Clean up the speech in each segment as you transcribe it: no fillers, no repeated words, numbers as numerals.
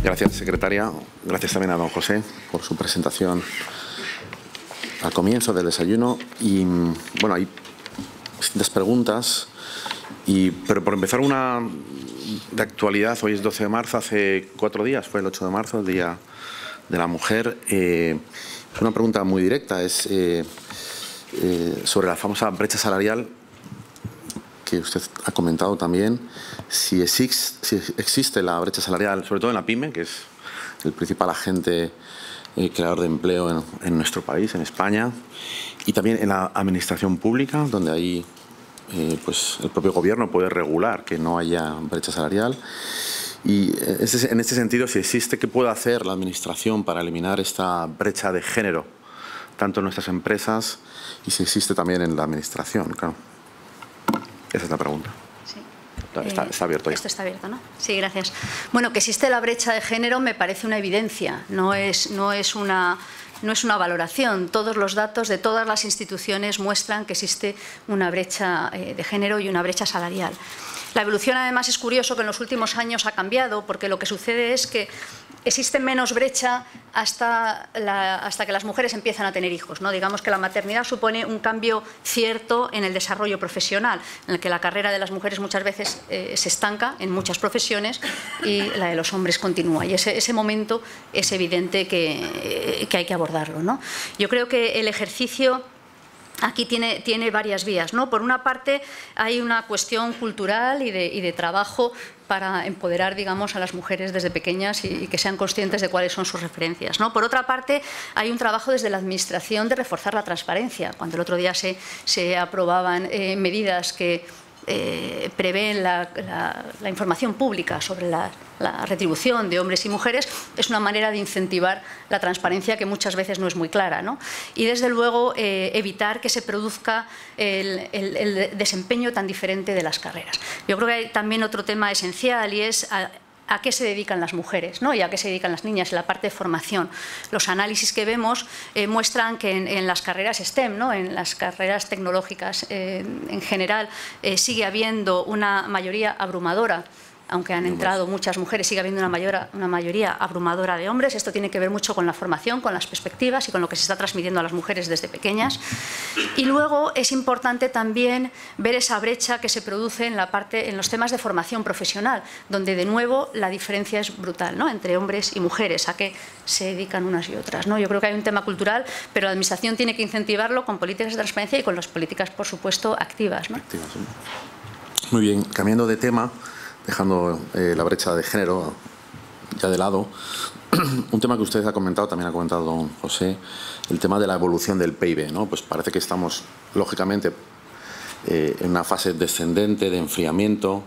Gracias, secretaria. Gracias también a don José por su presentación al comienzo del desayuno. Y bueno, hay distintas preguntas, pero por empezar una de actualidad. Hoy es 12 de marzo, hace 4 días, fue el 8 de marzo, el Día de la Mujer. Es una pregunta muy directa, es sobre la famosa brecha salarial que usted ha comentado también, si existe la brecha salarial, sobre todo en la PYME, que es el principal agente creador de empleo en nuestro país, en España, y también en la administración pública, donde ahí pues el propio gobierno puede regular que no haya brecha salarial. Y en este sentido, si existe, ¿qué puede hacer la administración para eliminar esta brecha de género, tanto en nuestras empresas y si existe también en la administración? Claro. Esa es la pregunta. Sí. Está abierto ya. Esto está abierto, ¿no? Sí, gracias. Bueno, que existe la brecha de género me parece una evidencia, no es una valoración. Todos los datos de todas las instituciones muestran que existe una brecha de género y una brecha salarial. La evolución, además, es curioso que en los últimos años ha cambiado, porque lo que sucede es que existe menos brecha hasta que las mujeres empiezan a tener hijos, ¿no? Digamos que la maternidad supone un cambio cierto en el desarrollo profesional, en el que la carrera de las mujeres muchas veces se estanca en muchas profesiones y la de los hombres continúa. Y ese momento es evidente que hay que abordarlo, ¿no? Yo creo que el ejercicio aquí tiene varias vías, ¿no? Por una parte, hay una cuestión cultural y de trabajo para empoderar, digamos, a las mujeres desde pequeñas y que sean conscientes de cuáles son sus referencias, ¿no? Por otra parte, hay un trabajo desde la Administración de reforzar la transparencia. Cuando el otro día se aprobaban medidas que prevén la información pública sobre la retribución de hombres y mujeres, es una manera de incentivar la transparencia que muchas veces no es muy clara, ¿no? Y desde luego evitar que se produzca el desempeño tan diferente de las carreras. Yo creo que hay también otro tema esencial y es a qué se dedican las mujeres, ¿no? Y a qué se dedican las niñas en la parte de formación. Los análisis que vemos muestran que en las carreras STEM, ¿no? En las carreras tecnológicas en general, sigue habiendo una mayoría abrumadora. Aunque han entrado muchas mujeres, sigue habiendo una mayoría abrumadora de hombres. Esto tiene que ver mucho con la formación, con las perspectivas y con lo que se está transmitiendo a las mujeres desde pequeñas. Y luego es importante también ver esa brecha que se produce en los temas de formación profesional, donde de nuevo la diferencia es brutal, ¿no? Entre hombres y mujeres, a qué se dedican unas y otras, ¿no? Yo creo que hay un tema cultural, pero la Administración tiene que incentivarlo con políticas de transparencia y con las políticas, por supuesto, activas, ¿no? Muy bien, cambiando de tema, dejando la brecha de género ya de lado, un tema que usted ha comentado, también ha comentado don José, el tema de la evolución del PIB, ¿no? Pues parece que estamos, lógicamente, en una fase descendente de enfriamiento,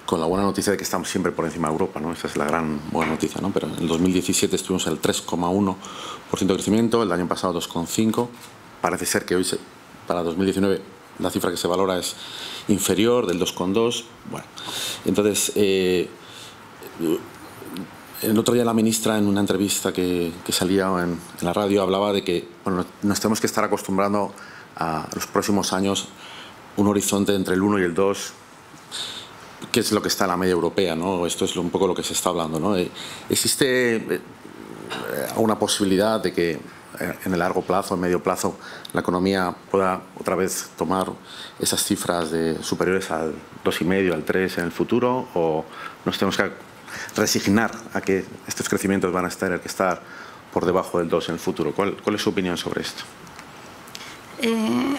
con la buena noticia de que estamos siempre por encima de Europa, ¿no? Esa es la gran buena noticia, ¿no? Pero en el 2017 estuvimos al 3,1% de crecimiento, el año pasado 2,5%, parece ser que hoy, para 2019, la cifra que se valora es inferior, del 2,2%. Bueno, entonces, el otro día la ministra, en una entrevista que salía en la radio, hablaba de que bueno, nos tenemos que estar acostumbrando a los próximos años un horizonte entre el 1 y el 2, que es lo que está en la media europea, ¿no? Esto es un poco lo que se está hablando, ¿no? ¿Existe una posibilidad de que en el largo plazo, en medio plazo, la economía pueda otra vez tomar esas cifras superiores al 2,5, al 3 en el futuro, o nos tenemos que resignar a que estos crecimientos van a tener que estar por debajo del 2 en el futuro? ¿Cuál es su opinión sobre esto?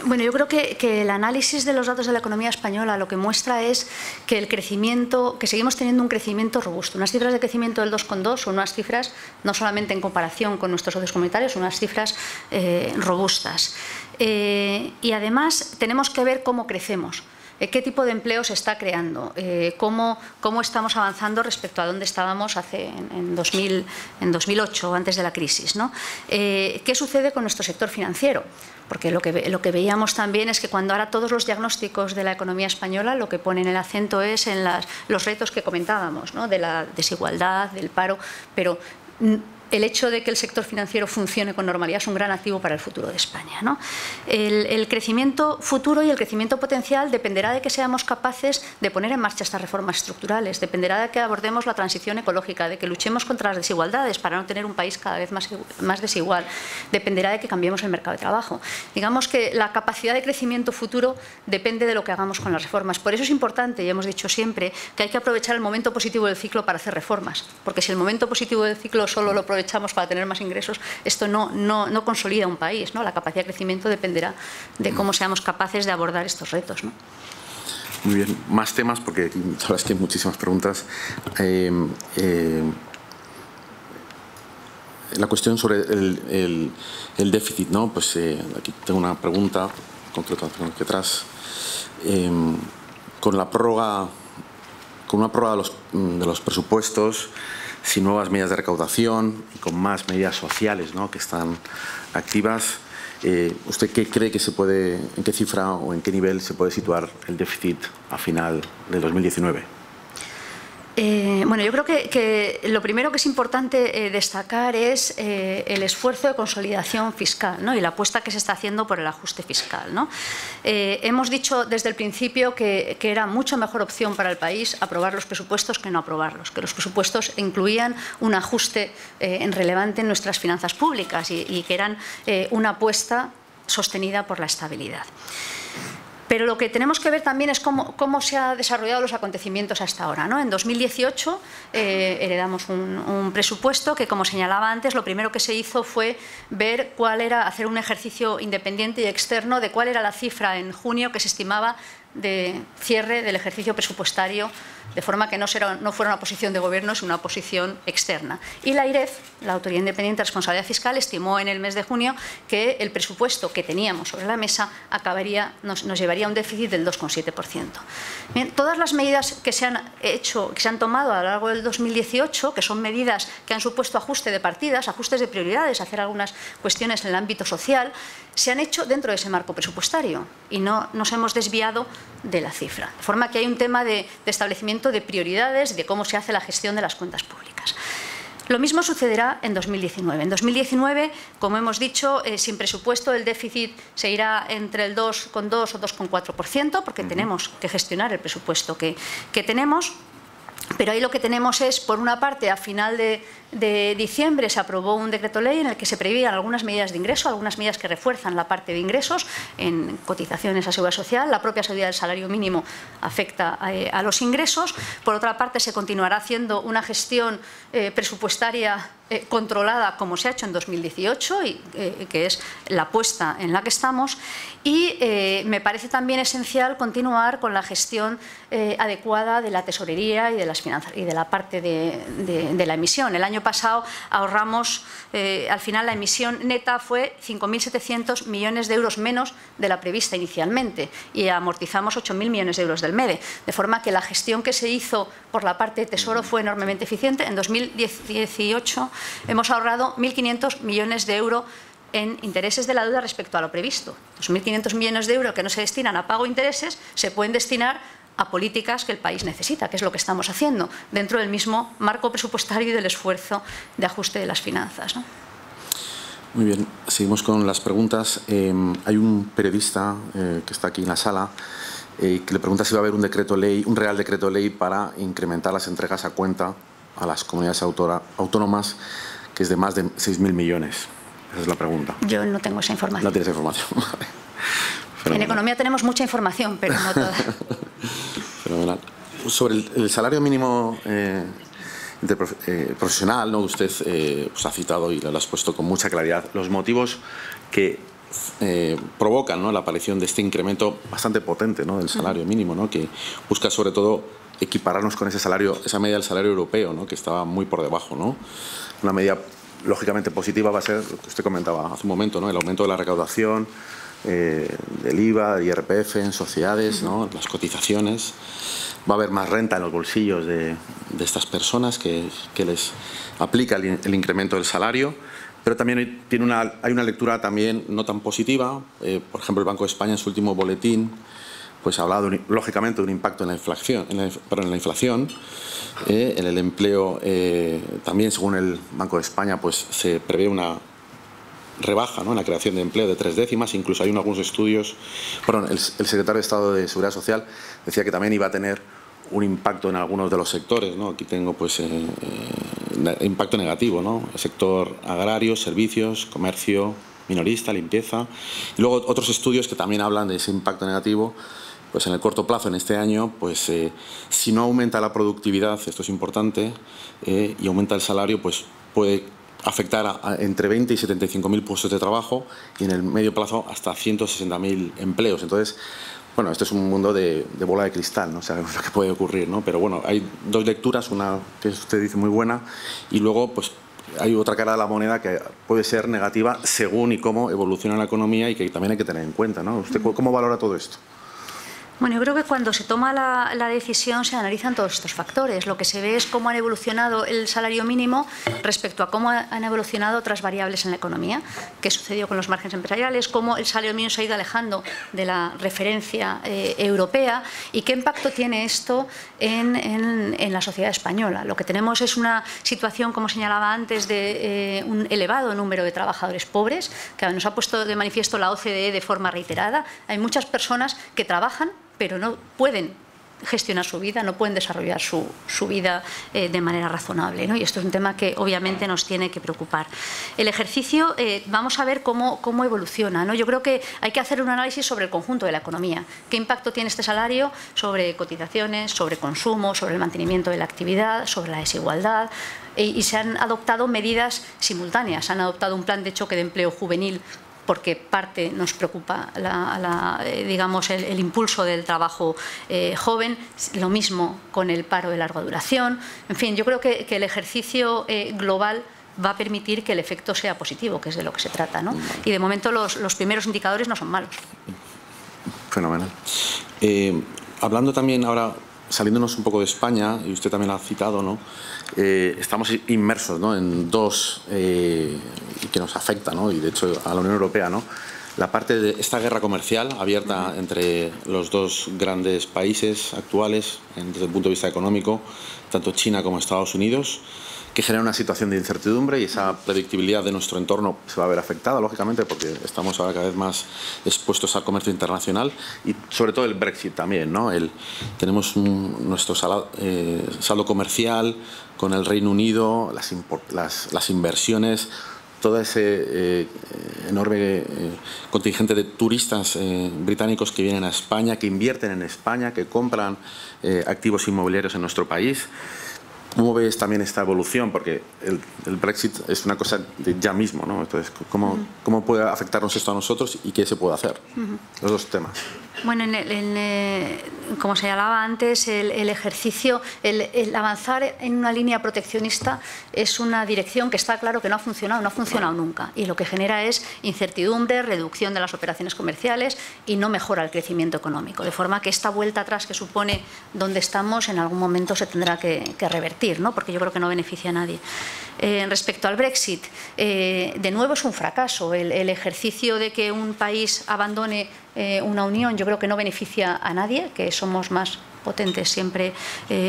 Bueno, yo creo que el análisis de los datos de la economía española lo que muestra es que el crecimiento, que seguimos teniendo un crecimiento robusto. Unas cifras de crecimiento del 2,2 son unas cifras, no solamente en comparación con nuestros socios comunitarios, son unas cifras robustas. Y además tenemos que ver cómo crecemos. ¿Qué tipo de empleo se está creando? ¿Cómo estamos avanzando respecto a dónde estábamos en 2008, antes de la crisis, ¿no? ¿Qué sucede con nuestro sector financiero? Porque lo que veíamos también es que cuando ahora todos los diagnósticos de la economía española lo que ponen el acento es en los retos que comentábamos, ¿no? De la desigualdad, del paro, pero el hecho de que el sector financiero funcione con normalidad es un gran activo para el futuro de España, ¿no? El crecimiento futuro y el crecimiento potencial dependerá de que seamos capaces de poner en marcha estas reformas estructurales, dependerá de que abordemos la transición ecológica, de que luchemos contra las desigualdades para no tener un país cada vez más desigual, dependerá de que cambiemos el mercado de trabajo. Digamos que la capacidad de crecimiento futuro depende de lo que hagamos con las reformas. Por eso es importante, y hemos dicho siempre, que hay que aprovechar el momento positivo del ciclo para hacer reformas, porque si el momento positivo del ciclo solo lo aprovechamos para tener más ingresos, esto no consolida un país, ¿no? La capacidad de crecimiento dependerá de cómo seamos capaces de abordar estos retos, ¿no? Muy bien, más temas, porque la verdad es que hay muchísimas preguntas. La cuestión sobre el déficit, ¿no? Pues aquí tengo una pregunta concreta aquí atrás. Con una prórroga de los presupuestos, sin nuevas medidas de recaudación y con más medidas sociales, ¿no?, que están activas, ¿usted qué cree que en qué cifra o en qué nivel se puede situar el déficit a final de 2019? Bueno, yo creo que lo primero que es importante destacar es el esfuerzo de consolidación fiscal, ¿no?, y la apuesta que se está haciendo por el ajuste fiscal, ¿no? Hemos dicho desde el principio que era mucho mejor opción para el país aprobar los presupuestos que no aprobarlos, que los presupuestos incluían un ajuste relevante en nuestras finanzas públicas y que eran una apuesta sostenida por la estabilidad. Pero lo que tenemos que ver también es cómo se han desarrollado los acontecimientos hasta ahora, ¿no? En 2018 heredamos un presupuesto que, como señalaba antes, lo primero que se hizo fue ver hacer un ejercicio independiente y externo de cuál era la cifra en junio que se estimaba de cierre del ejercicio presupuestario, de forma que no fuera una posición de gobierno, sino una posición externa. Y la AIREF, la Autoridad Independiente de Responsabilidad Fiscal, estimó en el mes de junio que el presupuesto que teníamos sobre la mesa nos llevaría a un déficit del 2,7%. Bien, todas las medidas que se han tomado a lo largo del 2018, que son medidas que han supuesto ajuste de partidas, ajustes de prioridades, hacer algunas cuestiones en el ámbito social, se han hecho dentro de ese marco presupuestario y no nos hemos desviado de la cifra. De forma que hay un tema de establecimiento de prioridades, de cómo se hace la gestión de las cuentas públicas. Lo mismo sucederá en 2019. En 2019, como hemos dicho, sin presupuesto el déficit se irá entre el 2,2 o 2,4%, porque tenemos que gestionar el presupuesto que tenemos. Pero ahí lo que tenemos es, por una parte, a final de diciembre se aprobó un decreto ley en el que se preveían algunas medidas de ingreso, algunas medidas que refuerzan la parte de ingresos en cotizaciones a seguridad social. La propia subida del salario mínimo afecta a los ingresos. Por otra parte, se continuará haciendo una gestión presupuestaria controlada, como se ha hecho en 2018, y que es la apuesta en la que estamos. Y me parece también esencial continuar con la gestión adecuada de la tesorería y de las finanzas y de la parte de la emisión. El año pasado ahorramos, al final la emisión neta fue 5.700 millones de euros menos de la prevista inicialmente y amortizamos 8.000 millones de euros del MEDE, de forma que la gestión que se hizo por la parte de Tesoro fue enormemente eficiente. En 2018 hemos ahorrado 1.500 millones de euros en intereses de la deuda respecto a lo previsto. Los 1.500 millones de euros que no se destinan a pago de intereses se pueden destinar a políticas que el país necesita, que es lo que estamos haciendo, dentro del mismo marco presupuestario y del esfuerzo de ajuste de las finanzas, ¿no? Muy bien, seguimos con las preguntas. Hay un periodista que está aquí en la sala que le pregunta si va a haber un real decreto ley para incrementar las entregas a cuenta a las comunidades autónomas, que es de más de 6.000 millones. Esa es la pregunta. Yo no tengo esa información. No tienes información. En economía tenemos mucha información, pero no toda. Fenomenal. Sobre el salario mínimo profesional, ¿no? Usted pues ha citado y lo has puesto con mucha claridad los motivos que provocan, ¿no?, la aparición de este incremento bastante potente, ¿no?, del salario mínimo, ¿no?, que busca sobre todo equipararnos con esa media del salario europeo, ¿no?, que estaba muy por debajo, ¿no? Una medida lógicamente positiva va a ser lo que usted comentaba hace un momento, ¿no?, el aumento de la recaudación, del IVA, del IRPF en sociedades, ¿no?, las cotizaciones. Va a haber más renta en los bolsillos de estas personas que les aplica el incremento del salario, pero también hay una lectura también no tan positiva. Por ejemplo, el Banco de España en su último boletín pues habla lógicamente de un impacto en la inflación, en el empleo. También, según el Banco de España, pues se prevé una rebaja, ¿no?, en la creación de empleo de 3 décimas. Incluso hay algunos estudios. Perdón, el secretario de Estado de Seguridad Social decía que también iba a tener un impacto en algunos de los sectores, ¿no? Aquí tengo pues impacto negativo, ¿no? El sector agrario, servicios, comercio, minorista, limpieza. Y luego otros estudios que también hablan de ese impacto negativo. Pues en el corto plazo, en este año, pues si no aumenta la productividad, esto es importante, y aumenta el salario, pues puede afectar a entre 20 y 75.000 puestos de trabajo, y en el medio plazo hasta 160.000 empleos. Entonces, bueno, esto es un mundo de bola de cristal, no sabemos lo que puede ocurrir, ¿no? Pero bueno, hay dos lecturas, una que usted dice muy buena, y luego pues hay otra cara de la moneda que puede ser negativa según y cómo evoluciona la economía, y que también hay que tener en cuenta, ¿no? ¿Usted cómo valora todo esto? Bueno, yo creo que cuando se toma la decisión se analizan todos estos factores. Lo que se ve es cómo han evolucionado el salario mínimo respecto a cómo han evolucionado otras variables en la economía, qué sucedió con los márgenes empresariales, cómo el salario mínimo se ha ido alejando de la referencia europea y qué impacto tiene esto en la sociedad española. Lo que tenemos es una situación, como señalaba antes, de un elevado número de trabajadores pobres, que nos ha puesto de manifiesto la OCDE de forma reiterada. Hay muchas personas que trabajan pero no pueden gestionar su vida, no pueden desarrollar su vida de manera razonable, ¿no? Y esto es un tema que obviamente nos tiene que preocupar. El ejercicio, vamos a ver cómo evoluciona, ¿no? Yo creo que hay que hacer un análisis sobre el conjunto de la economía. ¿Qué impacto tiene este salario sobre cotizaciones, sobre consumo, sobre el mantenimiento de la actividad, sobre la desigualdad? Y se han adoptado medidas simultáneas. Se han adoptado un plan de choque de empleo juvenil porque parte nos preocupa digamos, el impulso del trabajo joven, lo mismo con el paro de larga duración. En fin, yo creo que el ejercicio global va a permitir que el efecto sea positivo, que es de lo que se trata, ¿no? Y de momento los primeros indicadores no son malos. Fenomenal. Hablando también ahora, saliéndonos un poco de España, y usted también lo ha citado, ¿no? Estamos inmersos, ¿no?, en dos que nos afectan, ¿no?, y de hecho a la Unión Europea, ¿no?, la parte de esta guerra comercial abierta entre los dos grandes países actuales desde el punto de vista económico, tanto China como Estados Unidos, que genera una situación de incertidumbre, y esa predictibilidad de nuestro entorno se va a ver afectada, lógicamente, porque estamos ahora cada vez más expuestos al comercio internacional, y sobre todo el Brexit también, ¿no? Tenemos nuestro saldo comercial con el Reino Unido, las inversiones, todo ese enorme contingente de turistas británicos que vienen a España, que invierten en España, que compran activos inmobiliarios en nuestro país. ¿Cómo ves también esta evolución? Porque el Brexit es una cosa de ya mismo, ¿no? Entonces, ¿cómo puede afectarnos esto a nosotros y qué se puede hacer? Los dos temas. Bueno, como señalaba antes, el ejercicio, el avanzar en una línea proteccionista es una dirección que está claro que no ha funcionado nunca, y lo que genera es incertidumbre, reducción de las operaciones comerciales y no mejora el crecimiento económico, de forma que esta vuelta atrás que supone donde estamos en algún momento se tendrá que revertir, ¿no? Porque yo creo que no beneficia a nadie. Respecto al Brexit, de nuevo es un fracaso. El ejercicio de que un país abandone una unión, yo creo que no beneficia a nadie, que somos más potentes siempre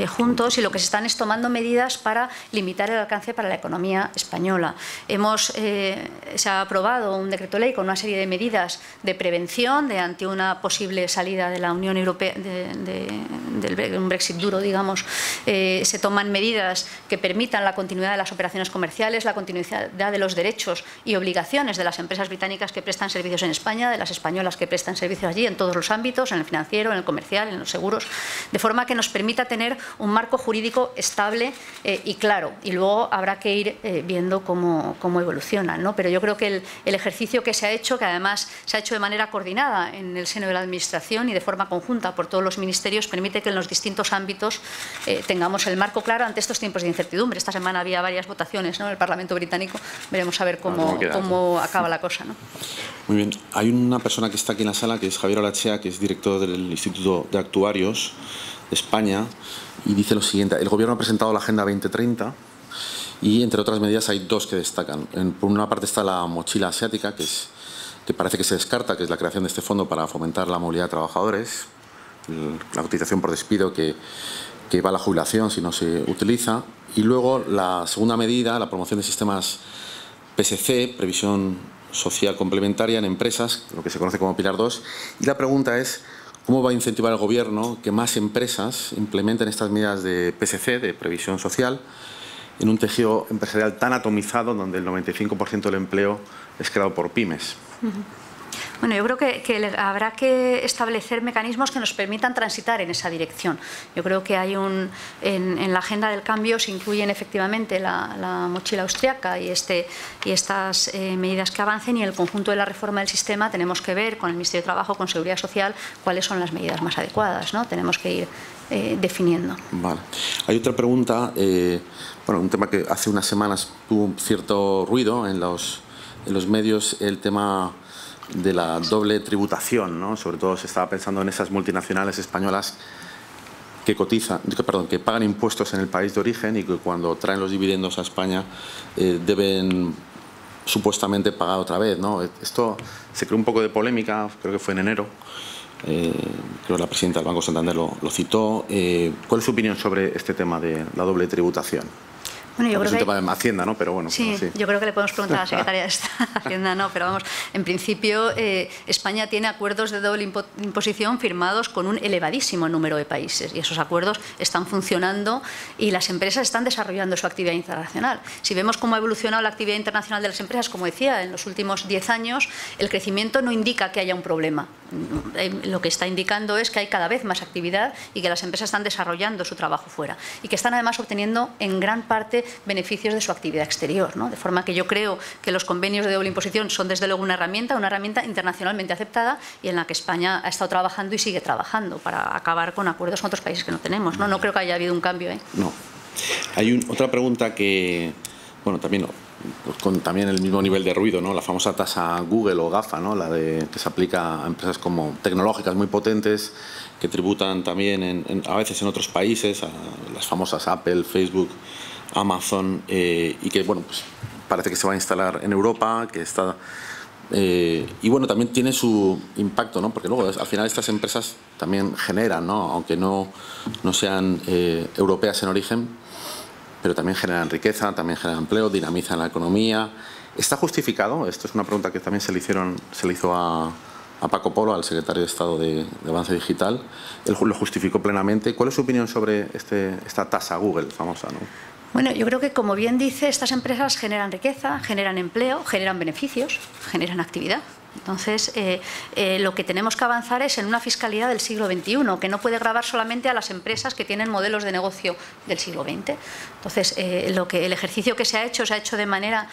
juntos, y lo que se están es tomando medidas para limitar el alcance para la economía española. Se ha aprobado un decreto ley con una serie de medidas de prevención ante una posible salida de la Unión Europea, de un Brexit duro, digamos. Se toman medidas que permitan la continuidad de las operaciones comerciales, la continuidad de los derechos y obligaciones de las empresas británicas que prestan servicios en España, de las españolas que prestan servicios allí, en todos los ámbitos, en el financiero, en el comercial, en los seguros, de forma que nos permita tener un marco jurídico estable y claro, y luego habrá que ir viendo cómo evoluciona, ¿no? Pero yo creo que el ejercicio que se ha hecho, que además se ha hecho de manera coordinada en el seno de la Administración y de forma conjunta por todos los ministerios, permite que en los distintos ámbitos tengamos el marco claro ante estos tiempos de incertidumbre. Esta semana había varias votaciones, ¿no?, en el Parlamento británico. Veremos a ver cómo acaba la cosa, ¿no? Muy bien. Hay una persona que está aquí en la sala, que es Javier Olachea, que es director del Instituto de Actuarios de España, y dice lo siguiente: el Gobierno ha presentado la Agenda 2030 y, entre otras medidas, hay dos que destacan. Por una parte está la mochila asiática, que parece que se descarta, que es la creación de este fondo para fomentar la movilidad de trabajadores. la cotización por despido que va a la jubilación si no se utiliza. Y luego la segunda medida, la promoción de sistemas PSC, previsión social complementaria en empresas, lo que se conoce como Pilar 2. Y la pregunta es, ¿cómo va a incentivar el Gobierno que más empresas implementen estas medidas de PSC, de previsión social, en un tejido empresarial tan atomizado donde el 95% del empleo es creado por pymes? Bueno, yo creo que habrá que establecer mecanismos que nos permitan transitar en esa dirección. Yo creo que hay en la agenda del cambio se incluyen efectivamente la mochila austriaca y estas medidas que avancen, y en el conjunto de la reforma del sistema tenemos que ver con el Ministerio de Trabajo, con Seguridad Social, cuáles son las medidas más adecuadas, ¿no? Tenemos que ir definiendo. Vale. Hay otra pregunta, bueno, un tema que hace unas semanas tuvo un cierto ruido en los medios, el tema de la doble tributación, ¿no? Sobre todo se estaba pensando en esas multinacionales españolas que que pagan impuestos en el país de origen y que cuando traen los dividendos a España deben supuestamente pagar otra vez, ¿no? Esto se creó un poco de polémica, creo que fue en enero. Creo que la presidenta del Banco Santander lo citó. ¿Cuál es su opinión sobre este tema de la doble tributación? Bueno, yo creo es un tema de Hacienda, ¿no? Pero bueno. Sí, yo creo que le podemos preguntar a la secretaria de Hacienda, ¿no? Pero vamos, en principio España tiene acuerdos de doble imposición firmados con un elevadísimo número de países y esos acuerdos están funcionando y las empresas están desarrollando su actividad internacional. Si vemos cómo ha evolucionado la actividad internacional de las empresas, como decía, en los últimos 10 años, el crecimiento no indica que haya un problema. Lo que está indicando es que hay cada vez más actividad y que las empresas están desarrollando su trabajo fuera y que están además obteniendo en gran parte beneficios de su actividad exterior, ¿no? De forma que yo creo que los convenios de doble imposición son desde luego una herramienta internacionalmente aceptada y en la que España ha estado trabajando y sigue trabajando para acabar con acuerdos con otros países que no tenemos, ¿no? No creo que haya habido un cambio, ¿eh? No. Hay otra pregunta que, bueno, también con también el mismo nivel de ruido, ¿no? La famosa tasa Google o GAFA, ¿no? La que se aplica a empresas como tecnológicas muy potentes que tributan también a veces en otros países, a las famosas Apple, Facebook, Amazon, y que, bueno, pues parece que se va a instalar en Europa, que está y bueno, también tiene su impacto, ¿no? Porque luego al final estas empresas también generan, ¿no? Aunque no sean europeas en origen, pero también generan riqueza, también generan empleo, dinamizan la economía. ¿Está justificado? Esto es una pregunta que también se le hizo a Paco Polo, al secretario de Estado de Avance Digital. Él lo justificó plenamente. ¿Cuál es su opinión sobre esta tasa Google famosa, ¿no? Bueno, yo creo que, como bien dice, estas empresas generan riqueza, generan empleo, generan beneficios, generan actividad. Entonces, lo que tenemos que avanzar es en una fiscalidad del siglo XXI, que no puede gravar solamente a las empresas que tienen modelos de negocio del siglo XX. Entonces, el ejercicio que se ha hecho de manera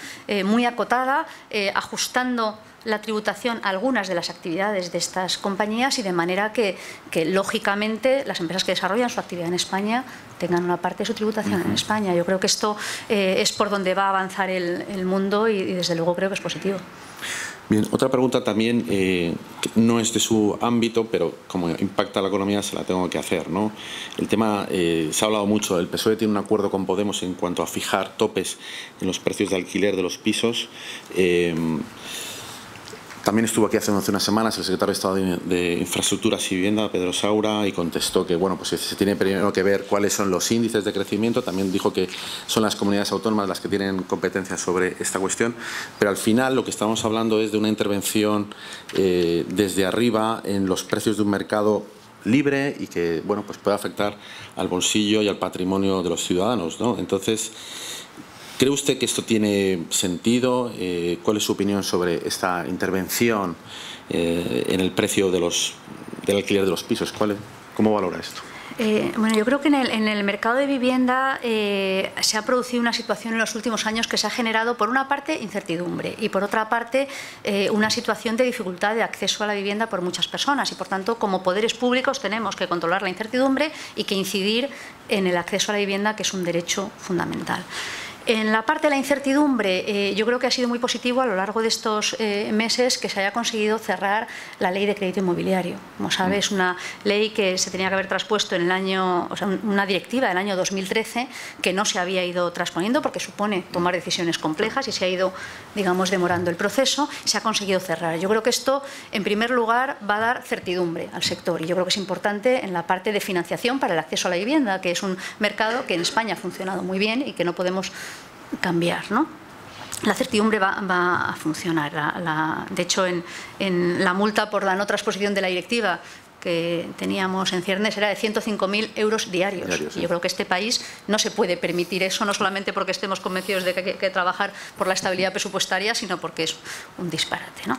muy acotada, ajustando la tributación a algunas de las actividades de estas compañías y de manera que lógicamente las empresas que desarrollan su actividad en España tengan una parte de su tributación en España. Yo creo que esto es por donde va a avanzar el mundo y desde luego creo que es positivo. Bien, otra pregunta también, que no es de su ámbito, pero como impacta a la economía se la tengo que hacer, ¿no? El tema, se ha hablado mucho, el PSOE tiene un acuerdo con Podemos en cuanto a fijar topes en los precios de alquiler de los pisos. También estuvo aquí hace unas semanas el secretario de Estado de Infraestructuras y Vivienda, Pedro Saura, y contestó que, bueno, pues se tiene primero que ver cuáles son los índices de crecimiento. También dijo que son las comunidades autónomas las que tienen competencia sobre esta cuestión. Pero al final lo que estamos hablando es de una intervención desde arriba en los precios de un mercado libre y que, bueno, pues puede afectar al bolsillo y al patrimonio de los ciudadanos, ¿no? Entonces, ¿cree usted que esto tiene sentido? ¿Cuál es su opinión sobre esta intervención en el precio del alquiler de los pisos? ¿Cómo valora esto? Bueno, yo creo que en el mercado de vivienda se ha producido una situación en los últimos años que se ha generado, por una parte, incertidumbre y por otra parte, una situación de dificultad de acceso a la vivienda por muchas personas y, por tanto, como poderes públicos tenemos que controlar la incertidumbre y que incidir en el acceso a la vivienda, que es un derecho fundamental. En la parte de la incertidumbre, yo creo que ha sido muy positivo a lo largo de estos meses que se haya conseguido cerrar la ley de crédito inmobiliario. Como sabes, una ley que se tenía que haber traspuesto en el año, o sea, una directiva del año 2013 que no se había ido transponiendo porque supone tomar decisiones complejas y se ha ido, digamos, demorando el proceso. Se ha conseguido cerrar. Yo creo que esto, en primer lugar, va a dar certidumbre al sector y yo creo que es importante en la parte de financiación para el acceso a la vivienda, que es un mercado que en España ha funcionado muy bien y que no podemos cambiar, ¿no? La certidumbre va a funcionar. De hecho, en la multa por la no transposición de la directiva que teníamos en ciernes era de 105.000 euros diarios. Y yo creo que este país no se puede permitir eso, no solamente porque estemos convencidos de que hay que trabajar por la estabilidad presupuestaria, sino porque es un disparate, ¿no?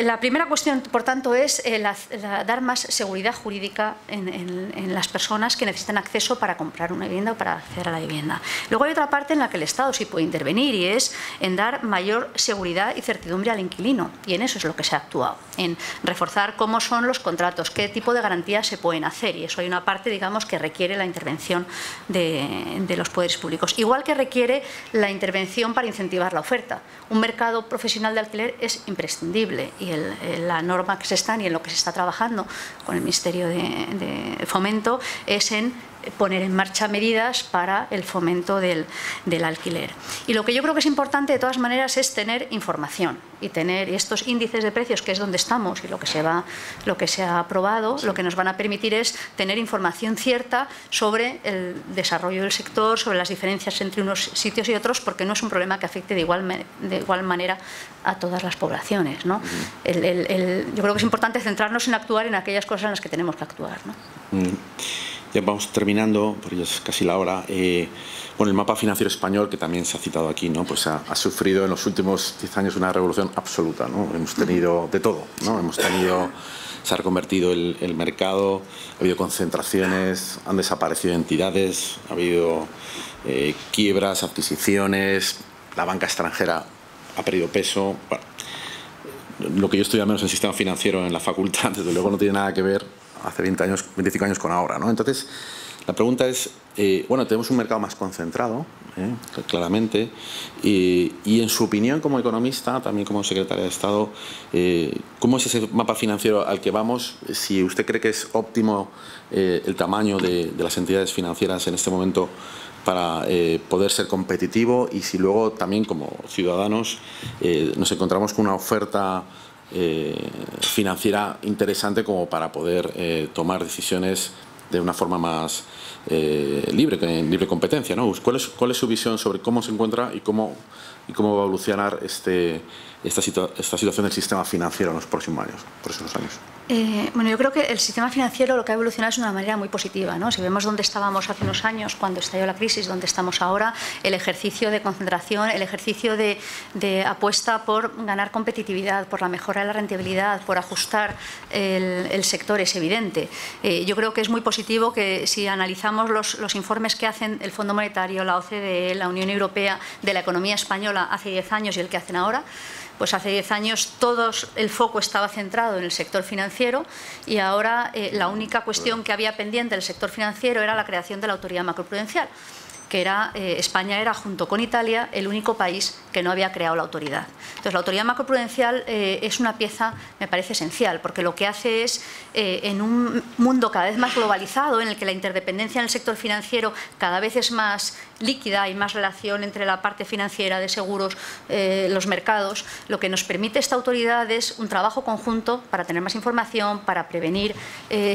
La primera cuestión, por tanto, es dar más seguridad jurídica en las personas que necesitan acceso para comprar una vivienda o para acceder a la vivienda. Luego hay otra parte en la que el Estado sí puede intervenir y es en dar mayor seguridad y certidumbre al inquilino. Y en eso es lo que se ha actuado, en reforzar cómo son los contratos, qué tipo de garantías se pueden hacer. Y eso hay una parte, digamos, que requiere la intervención de los poderes públicos. Igual que requiere la intervención para incentivar la oferta. Un mercado profesional de alquiler es imprescindible. Y la norma que se está y en lo que se está trabajando con el Ministerio de Fomento es en poner en marcha medidas para el fomento del alquiler. Y lo que yo creo que es importante de todas maneras es tener información y tener estos índices de precios, que es donde estamos y lo que se ha aprobado, lo que nos van a permitir es tener información cierta sobre el desarrollo del sector, sobre las diferencias entre unos sitios y otros, porque no es un problema que afecte de igual manera a todas las poblaciones, ¿no? Yo creo que es importante centrarnos en actuar en aquellas cosas en las que tenemos que actuar, ¿no? Ya vamos terminando, porque ya es casi la hora. Bueno, el mapa financiero español, que también se ha citado aquí, ¿no? Pues ha sufrido en los últimos 10 años una revolución absoluta, ¿no? Hemos tenido de todo, ¿no? Se ha reconvertido el mercado, ha habido concentraciones, han desaparecido entidades, ha habido quiebras, adquisiciones, la banca extranjera ha perdido peso. Bueno, lo que yo estudié al menos en el sistema financiero en la facultad, desde luego no tiene nada que ver hace 20 años, 25 años con ahora, ¿no? Entonces, la pregunta es, bueno, tenemos un mercado más concentrado, claramente, y en su opinión como economista, también como secretaria de Estado, ¿cómo es ese mapa financiero al que vamos? Si usted cree que es óptimo el tamaño de las entidades financieras en este momento para poder ser competitivo, y si luego también como ciudadanos nos encontramos con una oferta financiera interesante como para poder tomar decisiones de una forma más libre, en libre competencia, ¿no? ¿Cuál es su visión sobre cómo se encuentra y cómo va a evolucionar esta situación del sistema financiero en los próximos años? Bueno, yo creo que el sistema financiero lo que ha evolucionado es de una manera muy positiva, ¿no? Si vemos dónde estábamos hace unos años, cuando estalló la crisis, dónde estamos ahora, el ejercicio de concentración, el ejercicio de apuesta por ganar competitividad, por la mejora de la rentabilidad, por ajustar el sector es evidente. Yo creo que es muy positivo que si analizamos los informes que hacen el Fondo Monetario, la OCDE, la Unión Europea de la economía española hace 10 años y el que hacen ahora, pues hace 10 años el foco estaba centrado en el sector financiero y ahora la única cuestión que había pendiente del sector financiero era la creación de la autoridad macroprudencial, que España era, junto con Italia, el único país que no había creado la autoridad. Entonces, la autoridad macroprudencial es una pieza, me parece, esencial, porque lo que hace es, en un mundo cada vez más globalizado, en el que la interdependencia en el sector financiero cada vez es más líquida, hay más relación entre la parte financiera de seguros, los mercados, lo que nos permite esta autoridad es un trabajo conjunto para tener más información, para prevenir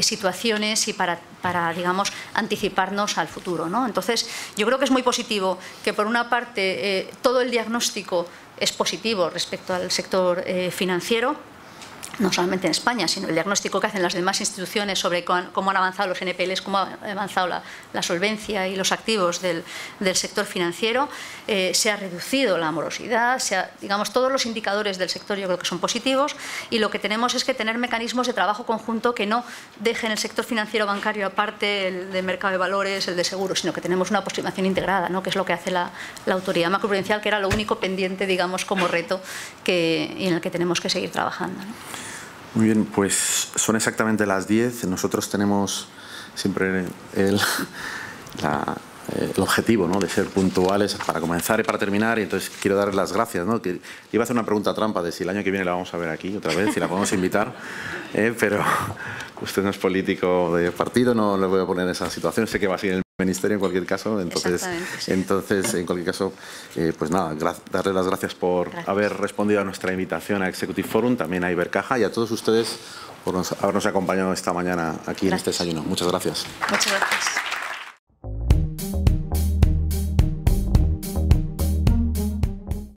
situaciones y para digamos, anticiparnos al futuro, ¿no? Entonces, yo creo que es muy positivo que, por una parte, todo el diagnóstico es positivo respecto al sector financiero, no solamente en España, sino el diagnóstico que hacen las demás instituciones sobre cómo han avanzado los NPLs, cómo ha avanzado la solvencia y los activos del sector financiero. Se ha reducido la morosidad, digamos, todos los indicadores del sector yo creo que son positivos, y lo que tenemos es que tener mecanismos de trabajo conjunto que no dejen el sector financiero bancario aparte, el de mercado de valores, el de seguros, sino que tenemos una aproximación integrada, ¿no? Que es lo que hace la autoridad macroprudencial, que era lo único pendiente, digamos, como reto y en el que tenemos que seguir trabajando, ¿no? Muy bien, pues son exactamente las 10. Nosotros tenemos siempre el objetivo, ¿no?, de ser puntuales para comenzar y para terminar, y entonces quiero darles las gracias, ¿no? Que iba a hacer una pregunta trampa de si el año que viene la vamos a ver aquí otra vez, si la podemos invitar, pero usted no es político de partido, no le voy a poner en esa situación, sé que va a seguir en el Ministerio en cualquier caso, entonces en cualquier caso, pues nada, darle las gracias por haber respondido a nuestra invitación a Executive Forum, también a Ibercaja y a todos ustedes por habernos acompañado esta mañana aquí en este desayuno. Muchas gracias. Muchas gracias.